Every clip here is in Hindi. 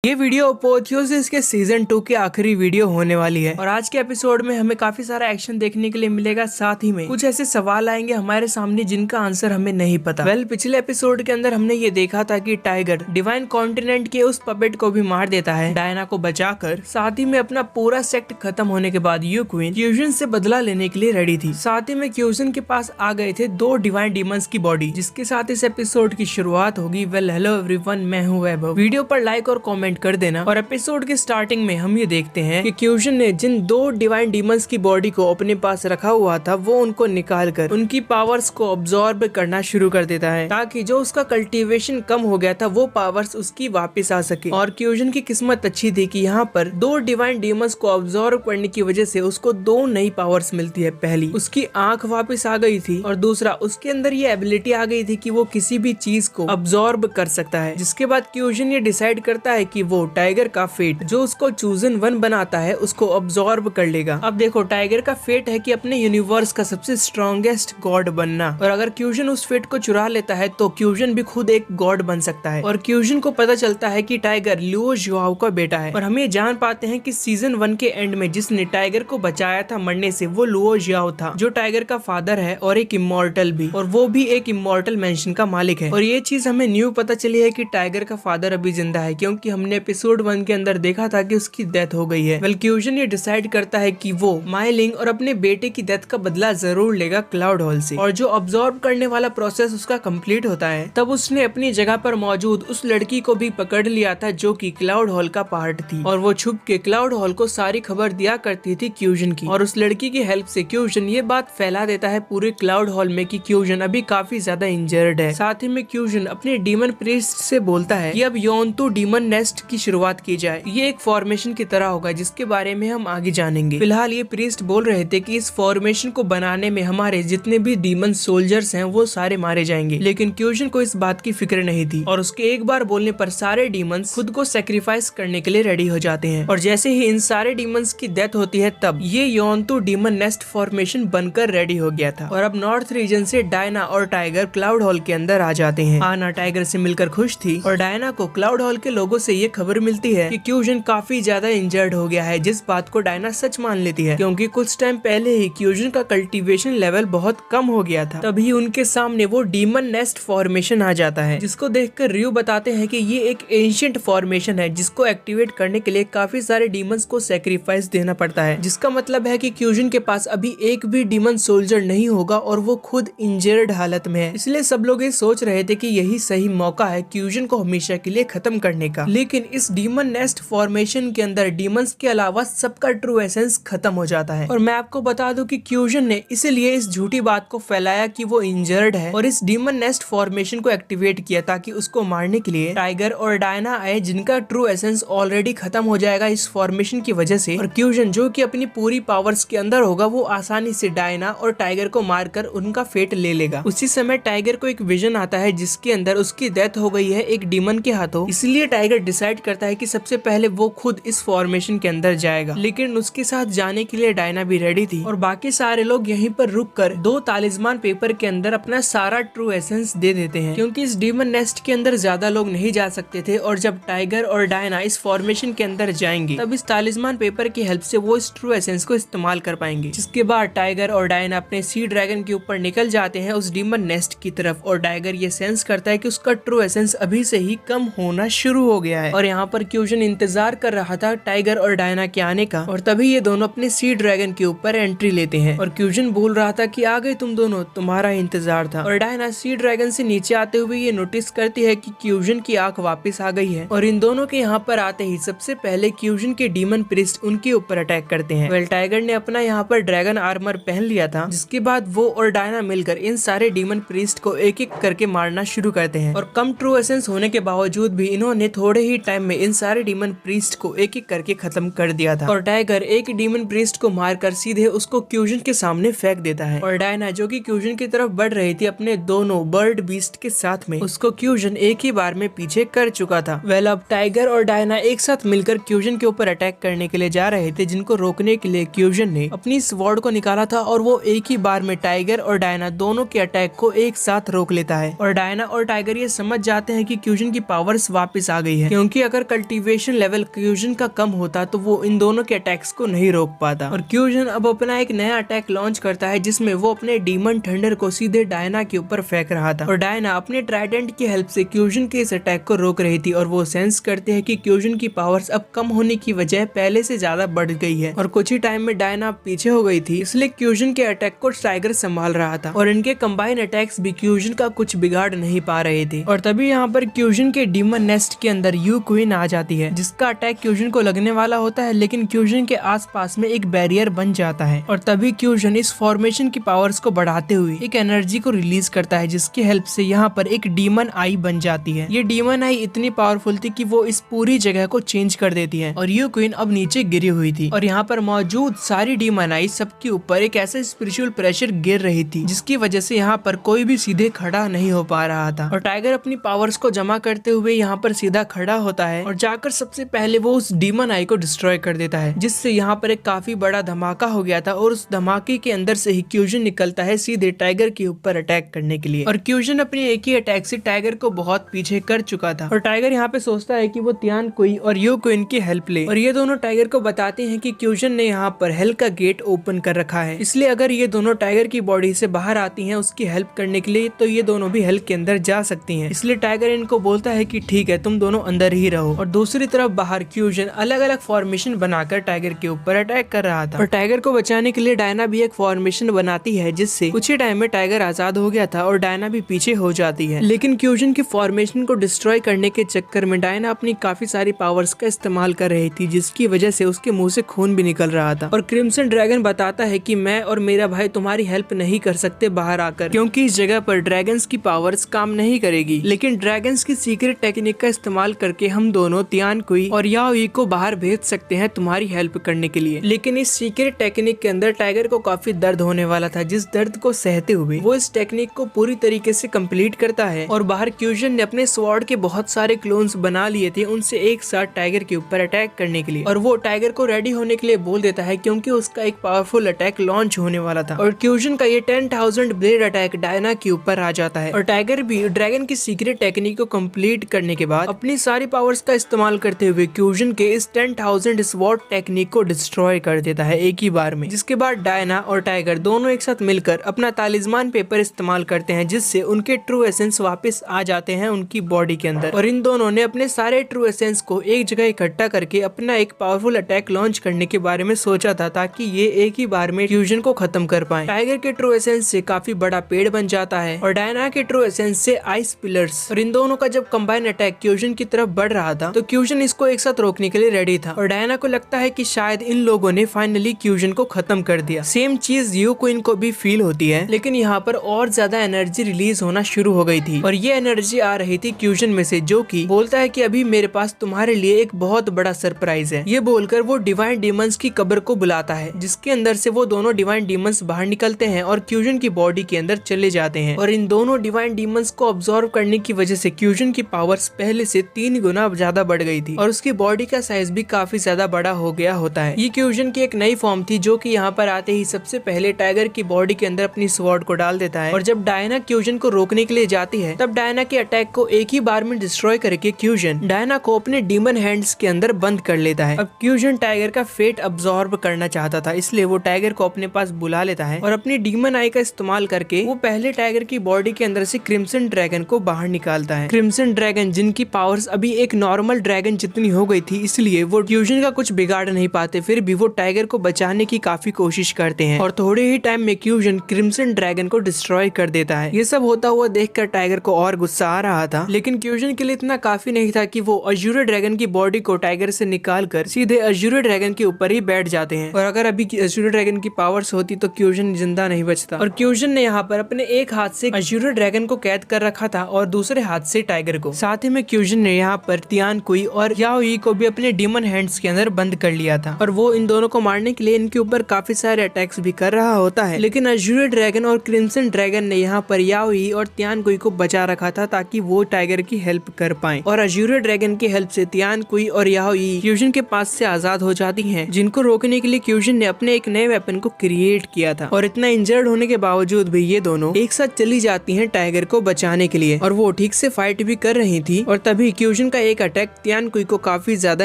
ये वीडियो अपोथियोसिस के सीजन 2 की आखिरी वीडियो होने वाली है और आज के एपिसोड में हमें काफी सारा एक्शन देखने के लिए मिलेगा। साथ ही में कुछ ऐसे सवाल आएंगे हमारे सामने जिनका आंसर हमें नहीं पता। पिछले एपिसोड के अंदर हमने ये देखा था कि टाइगर डिवाइन कॉन्टिनेंट के उस पपेट को भी मार देता है डायना को बचाकर। साथ ही में अपना पूरा सेक्ट खत्म होने के बाद यू क्वीन क्यूजन से बदला लेने के लिए रेडी थी। साथ ही में क्यूजन के पास आ गए थे 2 डिवाइन डीमंस की बॉडी, जिसके साथ इस एपिसोड की शुरुआत होगी। वेल हेलो एवरीवन, मैं हूँ वैभव। वीडियो पर लाइक और कॉमेंट कर देना। और एपिसोड के स्टार्टिंग में हम ये देखते हैं कि क्यूजन ने जिन 2 डिवाइन डीमंस की बॉडी को अपने पास रखा हुआ था वो उनको निकाल कर उनकी पावर्स को अब्सॉर्ब करना शुरू कर देता है, ताकि जो उसका कल्टीवेशन कम हो गया था वो पावर्स उसकी वापस आ सके। और क्यूजन की किस्मत अच्छी थी कि यहाँ पर 2 डिवाइन डीमंस को अब्सॉर्ब करने की वजह से उसको 2 नई पावर्स मिलती है। पहली, उसकी आंख वापस आ गई थी और दूसरा, उसके अंदर ये एबिलिटी आ गई थी कि वो किसी भी चीज को अब्सॉर्ब कर सकता है। जिसके बाद क्यूजन ये डिसाइड करता है कि वो टाइगर का फेट जो उसको चूजन 1 बनाता है उसको अब्सॉर्ब कर लेगा। अब देखो, टाइगर का फेट है कि अपने यूनिवर्स का सबसे स्ट्रॉन्गेस्ट गॉड बनना, और अगर क्यूजन उस फेट को चुरा लेता है तो क्यूजन भी खुद एक गॉड बन सकता है। और क्यूजन को पता चलता है कि टाइगर लुओ जुआओ का बेटा है। और हम ये जान पाते हैं कि सीजन 1 के एंड में जिसने टाइगर को बचाया था मरने से वो लुओ जुआओ था, जो टाइगर का फादर है और एक इमॉर्टल भी, और वो भी एक इमॉर्टल मेंशन का मालिक है। और ये चीज हमें न्यू पता चली है कि टाइगर का फादर अभी जिंदा है, क्योंकि हमने एपिसोड 1 के अंदर देखा था कि उसकी डेथ हो गई है। वेल क्यूजन ये डिसाइड करता है कि वो माइलिंग और अपने बेटे की डेथ का बदला जरूर लेगा क्लाउड हॉल से। और जो अब्सॉर्ब करने वाला प्रोसेस उसका कंप्लीट होता है, तब उसने अपनी जगह पर मौजूद उस लड़की को भी पकड़ लिया था जो कि क्लाउड हॉल का पार्ट थी, और वो छुप के क्लाउड हॉल को सारी खबर दिया करती थी क्यूजन की। और उस लड़की की हेल्प से क्यूजन ये बात फैला देता है पूरे क्लाउड हॉल में कि क्यूजन अभी काफी ज्यादा इंजर्ड है। साथ ही में क्यूजन अपने डीमन प्रीस्ट से बोलता है कि अब योंतु डीमन नेस्ट की शुरुआत की जाए। ये एक फॉर्मेशन की तरह होगा जिसके बारे में हम आगे जानेंगे। फिलहाल ये प्रीस्ट बोल रहे थे कि इस फॉर्मेशन को बनाने में हमारे जितने भी डीमन सोल्जर्स हैं वो सारे मारे जाएंगे, लेकिन क्यूजन को इस बात की फिक्र नहीं थी, और उसके एक बार बोलने पर सारे डीमंस खुद को सेक्रीफाइस करने के लिए रेडी हो जाते हैं। और जैसे ही इन सारे डीमंस की डेथ होती है तब ये योंतु डीमन नेस्ट फॉर्मेशन बनकर रेडी हो गया था। और अब नॉर्थ रीजन से डायना और टाइगर क्लाउड हॉल के अंदर आ जाते हैं। आना टाइगर से मिलकर खुश थी, और डायना को क्लाउड हॉल के लोगों से ये खबर मिलती है कि क्यूजन काफी ज्यादा इंजर्ड हो गया है, जिस बात को डायना सच मान लेती है, क्योंकि कुछ टाइम पहले ही क्यूजन का कल्टीवेशन लेवल बहुत कम हो गया था। तभी उनके सामने वो डीमन नेस्ट फॉर्मेशन आ जाता है, जिसको देखकर रियो बताते हैं कि ये एक एंशिएंट फॉर्मेशन है जिसको एक्टिवेट करने के लिए काफी सारे डीमंस को सेक्रीफाइस देना पड़ता है। जिसका मतलब है कि क्यूजन के पास अभी एक भी डीमन सोल्जर नहीं होगा और वो खुद इंजर्ड हालत में है। इसलिए सब लोग ये सोच रहे थे कि यही सही मौका है क्यूजन को हमेशा के लिए खत्म करने का। लेकिन इस डीमन नेस्ट फॉर्मेशन के अंदर डीमंस के अलावा सबका ट्रू एसेंस खत्म हो जाता है। और मैं आपको बता दूं कि क्यूजन ने इसीलिए इस झूठी बात को फैलाया कि वो इंजर्ड है और इस डीमन नेस्ट फॉर्मेशन को एक्टिवेट किया, ताकि उसको मारने के लिए टाइगर और डायना आए, जिनका ट्रू एसेंस ऑलरेडी खत्म हो जाएगा इस फॉर्मेशन की वजह से। और क्यूजन जो कि अपनी पूरी पावर्स के अंदर होगा, वो आसानी से डायना और टाइगर को मारकर उनका फेट ले लेगा। उसी समय टाइगर को एक विजन आता है जिसके अंदर उसकी डेथ हो गई है एक डीमन के हाथों। इसलिए टाइगर डिसाइड करता है कि सबसे पहले वो खुद इस फॉर्मेशन के अंदर जाएगा, लेकिन उसके साथ जाने के लिए डायना भी रेडी थी। और बाकी सारे लोग यहीं पर रुककर 2 तालिस्मान पेपर के अंदर अपना सारा ट्रू एसेंस दे देते हैं, क्योंकि इस डीमन नेस्ट के अंदर ज्यादा लोग नहीं जा सकते थे। और जब टाइगर और डायना इस फॉर्मेशन के अंदर जाएंगे तब इस तालिस्मान पेपर की हेल्प से वो इस ट्रू एसेंस को इस्तेमाल कर पाएंगे। जिसके बाद टाइगर और डायना अपने सी ड्रैगन के ऊपर निकल जाते हैं उस डीमन नेस्ट की तरफ। और टाइगर ये सेंस करता है कि उसका ट्रू एसेंस अभी से ही कम होना शुरू हो गया है। और यहाँ पर क्यूजन इंतजार कर रहा था टाइगर और डायना के आने का, और तभी ये दोनों अपने सी ड्रैगन के ऊपर एंट्री लेते हैं। और क्यूजन बोल रहा था कि आ गए तुम दोनों, तुम्हारा इंतजार था। और डायना सी ड्रैगन से नीचे आते हुए ये नोटिस करती है कि क्यूजन की आंख वापस आ गई है। और इन दोनों के यहाँ पर आते ही सबसे पहले क्यूजन के डीमन प्रीस्ट उनके ऊपर अटैक करते हैं। वेल टाइगर ने अपना यहाँ पर ड्रैगन आर्मर पहन लिया था, जिसके बाद वो और डायना मिलकर इन सारे डीमन प्रीस्ट को एक एक करके मारना शुरू करते हैं। और कम ट्रू एसेंस होने के बावजूद भी इन्होंने थोड़े ही टाइम में इन सारे डीमन प्रीस्ट को एक एक करके खत्म कर दिया था। और टाइगर एक डीमन प्रीस्ट को मारकर सीधे उसको क्यूजन के सामने फेंक देता है। और डायना जो कि क्यूजन की तरफ बढ़ रही थी अपने दोनों बर्ड बीस्ट के साथ में, उसको क्यूजन एक ही बार में पीछे कर चुका था। वेल अब टाइगर और डायना एक साथ मिलकर क्यूजन के ऊपर अटैक करने के लिए जा रहे थे, जिनको रोकने के लिए क्यूजन ने अपनी स्वॉर्ड को निकाला था और वो एक ही बार में टाइगर और डायना दोनों के अटैक को एक साथ रोक लेता है। और डायना और टाइगर ये समझ जाते हैं कि क्यूजन की पावर्स वापस आ गई है, क्योंकि अगर कल्टीवेशन लेवल क्यूजन का कम होता तो वो इन दोनों के अटैक्स को नहीं रोक पाता। और क्यूजन अब अपना एक नया अटैक लॉन्च करता है जिसमें वो अपने डीमन थंडर को सीधे डायना के ऊपर फेंक रहा था। और डायना अपने ट्राइडेंट की हेल्प से क्यूजन के इस अटैक को रोक रही थी और वो सेंस करते हैं कि क्यूजन की पावर्स अब कम होने की वजह पहले से ज्यादा बढ़ गई है और कुछ ही टाइम में डायना पीछे हो गई थी, इसलिए क्यूजन के अटैक को टाइगर संभाल रहा था और इनके कंबाइन अटैक्स भी क्यूजन का कुछ बिगाड़ नहीं पा रहे थे। और तभी यहाँ पर क्यूजन के डीमन नेस्ट के अंदर यू क्वीन आ जाती है जिसका अटैक क्यूजन को लगने वाला होता है, लेकिन क्यूजन के आसपास में एक बैरियर बन जाता है और तभी क्यूजन इस फॉर्मेशन की पावर्स को बढ़ाते हुए एक एनर्जी को रिलीज करता है जिसकी हेल्प से यहाँ पर एक डीमन आई बन जाती है। ये डीमन आई इतनी पावरफुल थी कि वो इस पूरी जगह को चेंज कर देती है और यू क्वीन अब नीचे गिरी हुई थी और यहाँ पर मौजूद सारी डीमन आई सबके ऊपर एक ऐसा स्पिरिचुअल प्रेशर गिर रही थी जिसकी वजह से यहाँ पर कोई भी सीधे खड़ा नहीं हो पा रहा था। और टाइगर अपनी पावर्स को जमा करते हुए यहाँ पर सीधा खड़ा होता है और जाकर सबसे पहले वो उस डीमन आई को डिस्ट्रॉय कर देता है, जिससे यहाँ पर एक काफी बड़ा धमाका हो गया था और उस धमाके के अंदर से ही क्यूजन निकलता है सीधे टाइगर के ऊपर अटैक करने के लिए। और क्यूजन अपने एक ही अटैक से टाइगर को बहुत पीछे कर चुका था और टाइगर यहाँ पे सोचता है कि वो तियान कुई और यू क्वीन की हेल्प ले और ये दोनों टाइगर को बताते हैं कि क्यूजन ने यहाँ पर हेल का गेट ओपन कर रखा है, इसलिए अगर ये दोनों टाइगर की बॉडी से बाहर आती हैं उसकी हेल्प करने के लिए तो ये दोनों भी हेल के अंदर जा सकती हैं। इसलिए टाइगर इनको बोलता है कि ठीक है तुम दोनों अंदर ही रहो। और दूसरी तरफ बाहर क्यूजन अलग अलग फॉर्मेशन बनाकर टाइगर के ऊपर अटैक कर रहा था और टाइगर को बचाने के लिए डायना भी एक फॉर्मेशन बनाती है जिससे कुछ ही टाइम में टाइगर आजाद हो गया था और डायना भी पीछे हो जाती है। लेकिन क्यूजन की फॉर्मेशन को डिस्ट्रॉय करने के चक्कर में डायना अपनी काफी सारी पावर्स का इस्तेमाल कर रही थी जिसकी वजह से उसके मुंह से खून भी निकल रहा था। और क्रिम्सन ड्रैगन बताता है कि मैं और मेरा भाई तुम्हारी हेल्प नहीं कर सकते बाहर आकर, क्योंकि इस जगह पर ड्रैगन्स की पावर्स काम नहीं करेगी, लेकिन ड्रैगन्स की सीक्रेट टेक्निक का इस्तेमाल करके हम दोनों तियान कुई और याओई को बाहर भेज सकते हैं तुम्हारी हेल्प करने के लिए। लेकिन इस सीक्रेट टेक्निक के अंदर टाइगर को काफी दर्द होने वाला था, जिस दर्द को सहते हुए वो इस टेक्निक को पूरी तरीके से कंप्लीट करता है। और बाहर क्यूजन ने अपने स्वॉर्ड के बहुत सारे क्लोन्स बना लिए थे उनसे एक साथ टाइगर के ऊपर अटैक करने के लिए, और वो टाइगर को रेडी होने के लिए बोल देता है क्योंकि उसका एक पावरफुल अटैक लॉन्च होने वाला था। और क्यूजन का ये 10,000 ब्लेड अटैक डायना के ऊपर आ जाता है और टाइगर भी ड्रैगन की सीक्रेट टेक्निक को कंप्लीट करने के बाद अपनी सारी पावर्स का इस्तेमाल करते हुए क्यूजन के इस 10,000 स्वॉर्ड टेक्निक को डिस्ट्रॉय कर देता है एक ही बार में। जिसके बाद डायना और टाइगर दोनों एक साथ मिलकर अपना तालिस्मान पेपर इस्तेमाल करते हैं जिससे उनके ट्रू एसेंस वापस आ जाते हैं उनकी बॉडी के अंदर। और इन दोनों ने अपने सारे ट्रू एसेंस को एक जगह इकट्ठा करके अपना एक पावरफुल अटैक लॉन्च करने के बारे में सोचा था ताकि ये एक ही बार में फ्यूजन को खत्म कर पाए। टाइगर के ट्रू एसेंस से काफी बड़ा पेड़ बन जाता है और डायना के ट्रू एसेंस से आइस पिलर्स। और इन दोनों का जब कंबाइन अटैक फ्यूजन की तरफ बढ़ रहा था तो फ्यूजन इसको एक साथ रोकने के लिए रेडी था और डायना को लगता है कि शायद इन लोगों ने फाइनली फ्यूजन को खत्म कर दिया। सेम चीज यू क्वीन को भी फील होती है, लेकिन यहाँ पर और ज्यादा एनर्जी रिलीज होना शुरू हो गई थी और ये एनर्जी आ रही थी फ्यूजन में से, जो कि बोलता है कि अभी मेरे पास तुम्हारे लिए एक बहुत बड़ा सरप्राइज है। ये बोलकर वो डिवाइन डीमंस की कब्र को बुलाता है जिसके अंदर से वो दोनों डिवाइन डीमंस बाहर निकलते हैं और फ्यूजन की बॉडी के अंदर चले जाते हैं। और इन दोनों डिवाइन डीमंस को ऑब्जर्व करने की वजह से फ्यूजन की पावर्स पहले से 3 गुना ज्यादा बढ़ गई थी और उसकी बॉडी का साइज भी काफी ज्यादा बड़ा हो गया होता है। ये फ्यूजन की एक नई फॉर्म थी जो कि यहाँ पर आते ही सबसे पहले टाइगर की बॉडी के अंदर अपनी स्वॉर्ड को डाल देता है और जब डायना फ्यूजन को रोकने के लिए जाती है तब डायना के अटैक को एक ही बार में डिस्ट्रॉय करके फ्यूजन डायना को अपने डीमन हैंड्स के अंदर बंद कर लेता है। अब फ्यूजन टाइगर का फेट अब्सॉर्ब करना चाहता था, इसलिए वो टाइगर को अपने पास बुला लेता है और अपनी डीमन आई का इस्तेमाल करके वो पहले टाइगर की बॉडी के अंदर से क्रिम्सन ड्रैगन को बाहर निकालता है। क्रिम्सन ड्रैगन जिनकी पावर्स अभी एक नॉर्मल ड्रैगन जितनी हो गई थी, इसलिए वो फ्यूजन का कुछ बिगाड़ नहीं पाते, फिर भी वो टाइगर को बचाने की काफी कोशिश करते हैं और थोड़े ही टाइम में फ्यूजन क्रिम्सन ड्रैगन को डिस्ट्रॉय कर देता है। ये सब होता हुआ देखकर टाइगर को और गुस्सा आ रहा था, लेकिन फ्यूजन के लिए इतना काफी नहीं था कि वो अजूरे ड्रैगन की बॉडी को टाइगर से निकालकर सीधे अजूरे ड्रैगन के ऊपर ही बैठ जाते हैं। और अगर अभी अजूरे ड्रैगन की पावर्स होती तो फ्यूजन जिंदा नहीं बचता। और फ्यूजन ने यहाँ पर अपने एक हाथ से अजूरे ड्रैगन को कैद कर रखा था और दूसरे हाथ से टाइगर को। साथ ही में फ्यूजन ने यहाँ पर तियान कुई और याओई को भी अपने डीमन हैंड्स के अंदर बंद कर लिया था और वो इन दोनों को मारने के लिए इनके ऊपर काफी सारे अटैक्स भी कर रहा होता है। लेकिन अजूरे ड्रैगन और क्रिम्सन ड्रैगन ने यहाँ पर याओई और तियान कुई को बचा रखा था ताकि वो टाइगर की हेल्प कर पाए। और अजूरे ड्रैगन की हेल्प से तियान कुई और याओई फ्यूजन के पास से आजाद हो जाती हैं, जिनको रोकने के लिए फ्यूजन ने अपने एक नए वेपन को क्रिएट किया था। और इतना इंजर्ड होने के बावजूद भी ये दोनों एक साथ चली जाती हैं टाइगर को बचाने के लिए और वो ठीक से फाइट भी कर रही थी। और तभी फ्यूजन का का एक अटैक तियानकुई को काफी ज्यादा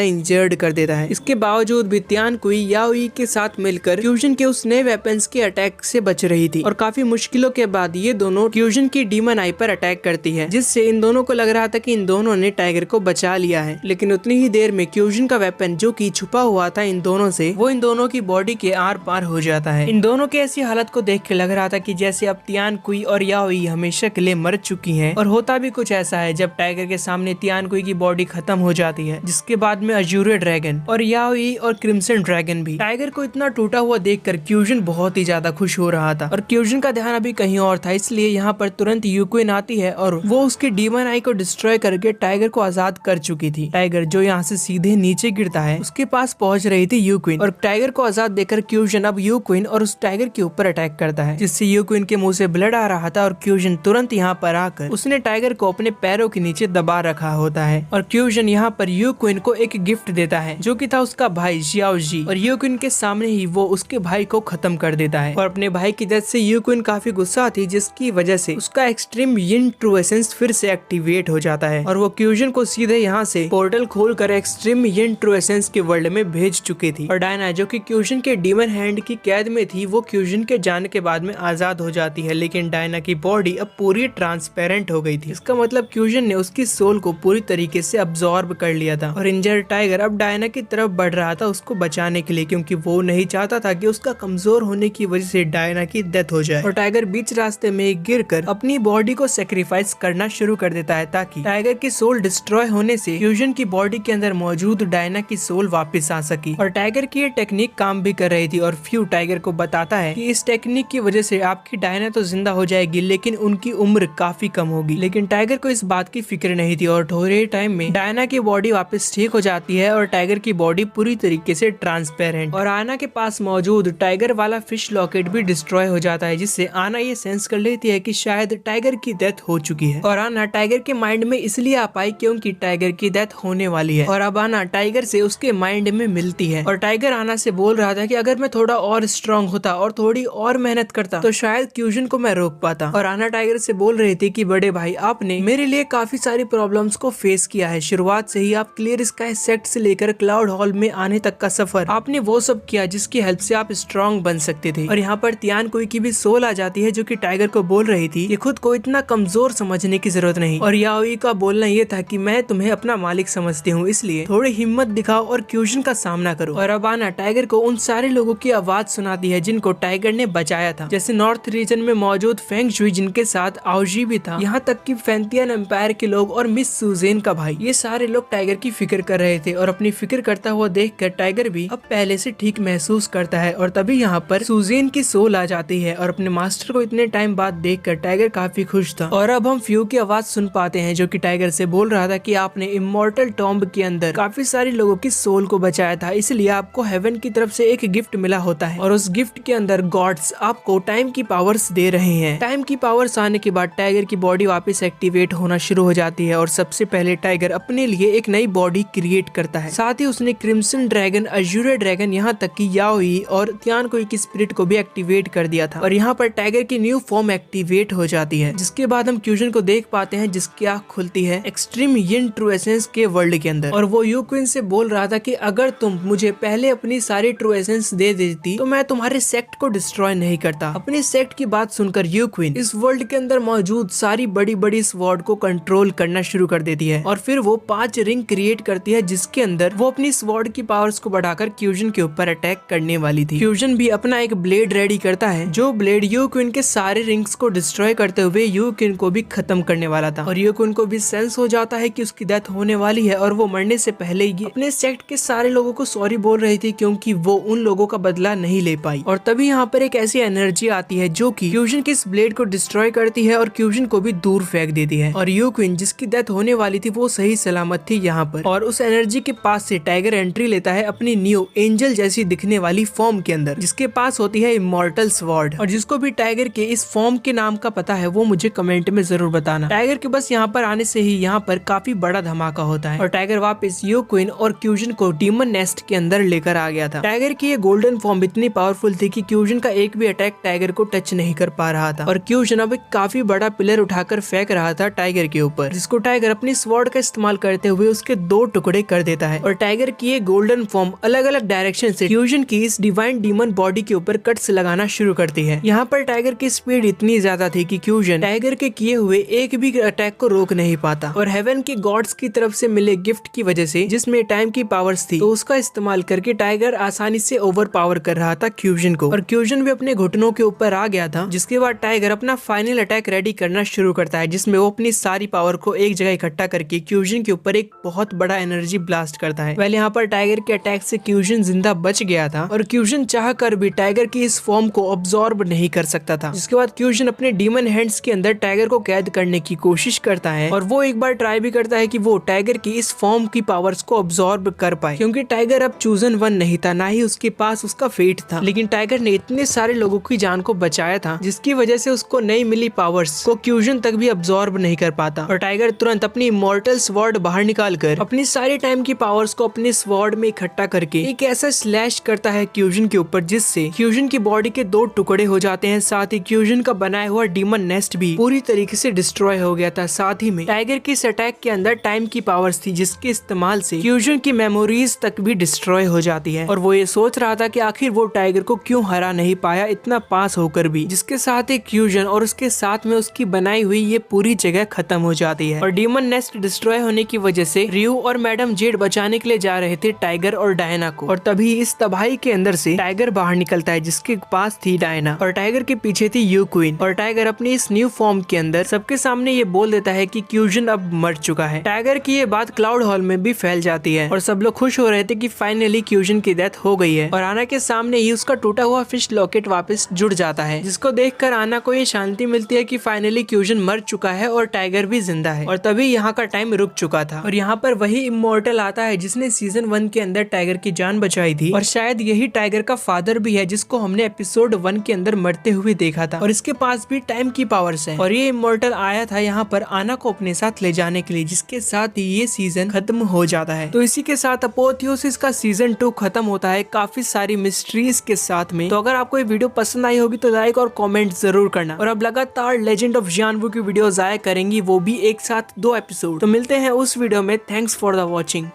इंजर्ड कर देता है। इसके बावजूद भी तियानकुई याओई के साथ मिलकर क्यूजन के उस नए वेपन्स के अटैक से बच रही थी और काफी मुश्किलों के बाद ये दोनों क्यूजन की डीमन आई पर अटैक करती है, जिससे इन दोनों को लग रहा था कि इन दोनों ने टाइगर को बचा लिया है। लेकिन उतनी ही देर में क्यूजन का वेपन जो कि छुपा हुआ था इन दोनों से, वो इन दोनों की बॉडी के आर पार हो जाता है। इन दोनों की ऐसी हालत को देख के लग रहा था कि जैसे अब तियानकुई और याओई हमेशा के लिए मर चुकी हैं। और होता भी कुछ ऐसा है जब टाइगर के सामने तियानकुई की बॉडी खत्म हो जाती है, जिसके बाद में अजूरे ड्रैगन और याओई और क्रिम्सन ड्रैगन भी। टाइगर को इतना टूटा हुआ देखकर क्यूजन बहुत ही ज्यादा खुश हो रहा था और क्यूजन का ध्यान अभी कहीं और था, इसलिए यहाँ पर तुरंत यूक्विन आती है और वो उसके डीमन आई को डिस्ट्रॉय करके टाइगर को आजाद कर चुकी थी। टाइगर जो यहाँ से सीधे नीचे गिरता है, उसके पास पहुंच रही थी यूक्विन और टाइगर को आजाद देकर क्यूजन अब यूक्विन और उस टाइगर के ऊपर अटैक करता है, जिससे यूक्विन के मुंह से ब्लड आ रहा था और क्यूजन तुरंत यहाँ पर आकर उसने टाइगर को अपने पैरों के नीचे दबा रखा होता है। और क्यूजन यहाँ पर यूक्विन को एक गिफ्ट देता है जो कि था उसका भाई जियाओजी, और यूक्विन के सामने ही वो उसके भाई को खत्म कर देता है। और अपने भाई की डेथ से यूक्विन काफी गुस्सा थी, जिसकी वजह से उसका एक्सट्रीम यिन ट्रू एसेंस फिर से एक्टिवेट हो जाता है और वो क्यूजन को सीधे यहाँ से पोर्टल खोलकर एक्सट्रीम यिन ट्रू एसेंस के वर्ल्ड में भेज चुकी थी। और डायना जो कि क्यूजन के डीमन हैंड की कैद में थी, वो क्यूजन के जाने के बाद में आजाद हो जाती है। लेकिन डायना की बॉडी अब पूरी ट्रांसपेरेंट हो गई थी। इसका मतलब क्यूजन ने उसकी सोल को पूरी तरीके से अब्सॉर्ब कर लिया था। और इंजर्ड टाइगर अब डायना की तरफ बढ़ रहा था उसको बचाने के लिए, क्योंकि वो नहीं चाहता था कि उसका कमजोर होने की वजह से डायना की डेथ हो जाए। और टाइगर बीच रास्ते में गिरकर अपनी बॉडी को सेक्रीफाइस करना शुरू कर देता है ताकि टाइगर की सोल डिस्ट्रॉय होने से क्यूजन की बॉडी के अंदर मौजूद डायना की सोल वापस आ सकी। और टाइगर की ये टेक्निक काम भी कर रही थी और फ्यू टाइगर को बताता है कि इस टेक्निक की वजह से आपकी डायना तो जिंदा हो जाएगी, लेकिन उनकी उम्र काफी कम होगी। लेकिन टाइगर को इस बात की फिक्र नहीं थी और थोड़े टाइम में डायना की बॉडी वापस ठीक हो जाती है और टाइगर की बॉडी पूरी तरीके से ट्रांसपेरेंट। और आना के पास मौजूद टाइगर वाला फिश लॉकेट भी डिस्ट्रॉय हो जाता है, जिससे आना ये सेंस कर लेती है कि शायद टाइगर की डेथ हो चुकी है। और आना टाइगर के माइंड में इसलिए आ पाई क्योंकि टाइगर की डेथ होने वाली है। और अब आना टाइगर से उसके माइंड में मिलती है और टाइगर आना से बोल रहा था कि अगर मैं थोड़ा और स्ट्रांग होता और थोड़ी और मेहनत करता तो शायद क्यूजन को मैं रोक पाता। और आना टाइगर से बोल रही थी कि बड़े भाई, आपने मेरे लिए काफी सारी प्रॉब्लम्स को फेस किया है। शुरुआत से ही आप क्लियर स्काई सेक्ट से लेकर क्लाउड हॉल में आने तक का सफर आपने वो सब किया जिसकी हेल्प से आप स्ट्रांग बन सकते थे। और यहाँ पर तियानकुई की भी सोल आ जाती है जो कि टाइगर को बोल रही थी कि खुद को इतना कमजोर समझने की जरूरत नहीं। और याओई का बोलना ये था कि मैं तुम्हें अपना मालिक समझती हूँ, इसलिए थोड़ी हिम्मत दिखाओ और क्यूजन का सामना करो। और अब आना टाइगर को उन सारे लोगों की आवाज सुनाती है जिनको टाइगर ने बचाया था, जैसे नॉर्थ रीजन में मौजूद फेंग शुई जिनके साथ आओजी भी था, यहाँ तक कि फैंटियन एम्पायर के लोग और मिस सुजेन का भाई। ये सारे लोग टाइगर की फिक्र कर रहे थे और अपनी फिक्र करता हुआ देखकर टाइगर भी अब पहले से ठीक महसूस करता है। और तभी यहाँ पर सुजेन की सोल आ जाती है और अपने मास्टर को इतने टाइम बाद देखकर टाइगर काफी खुश था। और अब हम फ्यू की आवाज सुन पाते हैं जो कि टाइगर से बोल रहा था कि आपने इमॉर्टल टॉम्ब के अंदर काफी सारे लोगों की सोल को बचाया था, इसलिए आपको हेवन की तरफ से एक गिफ्ट मिला होता है और उस गिफ्ट के अंदर गॉड्स आपको टाइम की पावर्स दे रहे हैं। टाइम की पावर्स आने के बाद टाइगर की बॉडी वापस एक्टिवेट होना शुरू हो जाती है और सबसे पहले टाइगर अपने लिए एक नई बॉडी क्रिएट करता है। साथ ही उसने क्रिम्सन ड्रैगन, अजूरे ड्रैगन, यहाँ तक कि याओई और तियानकुई की स्पिरिट को भी एक्टिवेट कर दिया था। और यहाँ पर टाइगर की न्यू फॉर्म एक्टिवेट हो जाती है, जिसके बाद हम क्यूजन को देख पाते हैं जिसकी आँख खुलती है एक्सट्रीम यिन ट्रू एसेंस के वर्ल्ड के अंदर। और वो यूक्विन से बोल रहा था कि अगर तुम मुझे पहले अपनी सारी ट्रू एसेंस दे देती तो मैं तुम्हारे सेक्ट को डिस्ट्रॉय नहीं करता। अपनी सेक्ट की बात सुनकर यूक्विन इस वर्ल्ड के अंदर मौजूद सारी बड़ी बड़ी स्वॉर्ड को कंट्रोल करना शुरू कर देती है और फिर वो 5 रिंग क्रिएट करती है, जिसके अंदर वो अपनी स्वॉर्ड की पावर्स को बढ़ाकर क्यूजन के ऊपर अटैक करने वाली थी। क्यूजन भी अपना एक ब्लेड रेडी करता है जो ब्लेड यूक्विन के सारे रिंग्स को डिस्ट्रॉय करते हुए यूक्विन को भी खत्म करने वाला था। और यूक्विन को भी सेंस हो जाता है कि उसकी डेथ होने वाली है और वो मरने से पहले ही अपने सेक्ट के सारे लोगों को सॉरी बोल रही थी क्योंकि वो उन लोगों का बदला नहीं ले पाई। और तभी यहाँ पर एक ऐसी एनर्जी आती है जो कि क्यूजन के इस ब्लेड को डिस्ट्रॉय करती है और क्यूजन को भी दूर फेंक देती है। और यूक्विन जिसकी डेथ होने वाली थी वो सही सलामत थी यहाँ पर। और उस एनर्जी के पास से टाइगर एंट्री लेता है अपनी न्यू एंजल जैसी दिखने वाली फॉर्म के अंदर, जिसके पास होती है इमॉर्टल स्वॉर्ड। और जिसको भी टाइगर के इस फॉर्म के नाम का पता है वो मुझे कमेंट में जरूर बताना। टाइगर के बस यहाँ पर आने से ही यहाँ पर काफी बड़ा धमाका होता है और टाइगर वापस यूक्विन और क्यूजन को डीमन नेस्ट के अंदर लेकर आ गया था। टाइगर की ये गोल्डन फॉर्म इतनी पावरफुल थी कि क्यूजन का एक भी अटैक टाइगर को टच नहीं कर पा रहा था और क्यूजन अब एक काफी बड़ा पिलर उठाकर फेंक रहा था टाइगर के ऊपर, जिसको टाइगर अपनी स्वॉर्ड का इस्तेमाल करते हुए उसके 2 टुकड़े कर देता है और टाइगर की ये गोल्डन फॉर्म अलग अलग डायरेक्शन से फ्यूजन की इस डिवाइन डीमन बॉडी के ऊपर कट्स लगाना शुरू करती है। यहाँ पर टाइगर की स्पीड इतनी ज्यादा थी कि फ्यूजन टाइगर के किए हुए एक भी अटैक को रोक नहीं पाता और हेवन के गॉड्स की तरफ से मिले गिफ्ट की वजह से जिसमें टाइम की पावर्स थी तो उसका इस्तेमाल करके टाइगर आसानी से ओवर पावर कर रहा था फ्यूजन को और फ्यूजन भी अपने घुटनों के ऊपर आ गया था। जिसके बाद टाइगर अपना फाइनल अटैक रेडी करना शुरू करता है जिसमें वो अपनी सारी पावर को एक जगह इकट्ठा करके फ्यूजन के ऊपर एक बहुत बड़ा एनर्जी ब्लास्ट करता है। पहले यहाँ पर टाइगर के अटैक से फ्यूजन जिंदा बच गया था और फ्यूजन चाह कर भी टाइगर की इस फॉर्म को अब्सॉर्ब नहीं कर सकता था। जिसके बाद फ्यूजन अपने डीमन हैंड्स के अंदर टाइगर को कैद करने की कोशिश करता है और वो एक बार ट्राई भी करता है कि वो टाइगर की इस फॉर्म की पावर्स को अब्सॉर्ब कर पाए क्योंकि टाइगर अब चूजन वन नहीं था, ना ही उसके पास उसका फेट था। लेकिन टाइगर ने इतने सारे लोगों की जान को बचाया था जिसकी वजह से उसको नई मिली पावर्स को फ्यूजन तक भी अब्सॉर्ब नहीं कर पाता और टाइगर तुरंत अपनी इमॉर्टल स्वॉर्ड बाहर निकाल कर अपनी सारी टाइम की पावर्स को अपने स्वॉर्ड में इकट्ठा करके एक ऐसा स्लैश करता है फ्यूजन के ऊपर जिससे फ्यूजन की बॉडी के 2 टुकड़े हो जाते हैं। साथ ही फ्यूजन का बनाया हुआ डीमन नेस्ट भी पूरी तरीके से डिस्ट्रॉय हो गया था। साथ ही में टाइगर की इस अटैक के अंदर टाइम की पावर्स थी जिसके इस्तेमाल से फ्यूजन की मेमोरीज तक भी डिस्ट्रॉय हो जाती है और वो ये सोच रहा था कि आखिर वो टाइगर को क्यों हरा नहीं पाया इतना पास होकर भी। जिसके साथ ही फ्यूजन और उसके साथ में उसकी बनाई हुई ये पूरी जगह खत्म हो जाती है और डीमन नेस्ट डिस्ट्रॉय होने की वजह से रियो और मैडम जेड बचाने के लिए जा रहे थे टाइगर और डायना को और तभी इस तबाही के अंदर से टाइगर बाहर निकलता है जिसके पास थी डायना और टाइगर के पीछे थी यू क्वीन और टाइगर अपनी इस न्यू फॉर्म के अंदर सबके सामने ये बोल देता है कि फ्यूजन अब मर चुका है। टाइगर की ये बात क्लाउड हॉल में भी फैल जाती है और सब लोग खुश हो रहे थे कि फाइनली फ्यूजन की डेथ हो गई है और आना के सामने ही उसका टूटा हुआ फिश लॉकेट वापस जुड़ जाता है जिसको देखकर आना को ये शांति मिलती है कि फाइनली फ्यूजन मर चुका है और टाइगर भी जिंदा है और तभी यहाँ का टाइम रुक चुका था और यहाँ पर वही इमॉर्टल आता है जिसने सीजन 1 के अंदर टाइगर की जान बचाई थी और शायद यही टाइगर का फादर भी है जिसको हमने एपिसोड 1 के अंदर मरते हुए देखा था और इसके पास भी टाइम की पावर्स है और ये इमॉर्टल आया था यहाँ पर आना को अपने साथ ले जाने के लिए जिसके साथ ही ये सीजन खत्म हो जाता है। तो इसी के साथ अपोथियोसिस का सीजन 2 खत्म होता है काफी सारी मिस्ट्रीज के साथ में। तो अगर आपको ये वीडियो पसंद आई होगी तो लाइक और कॉमेंट जरूर करना और अब लगातार लेजेंड ऑफ जियान वू की वीडियो आया करेंगी वो भी एक साथ 2 एपिसोड। तो मिलते हैं उस वीडियो में। Thanks for the watching.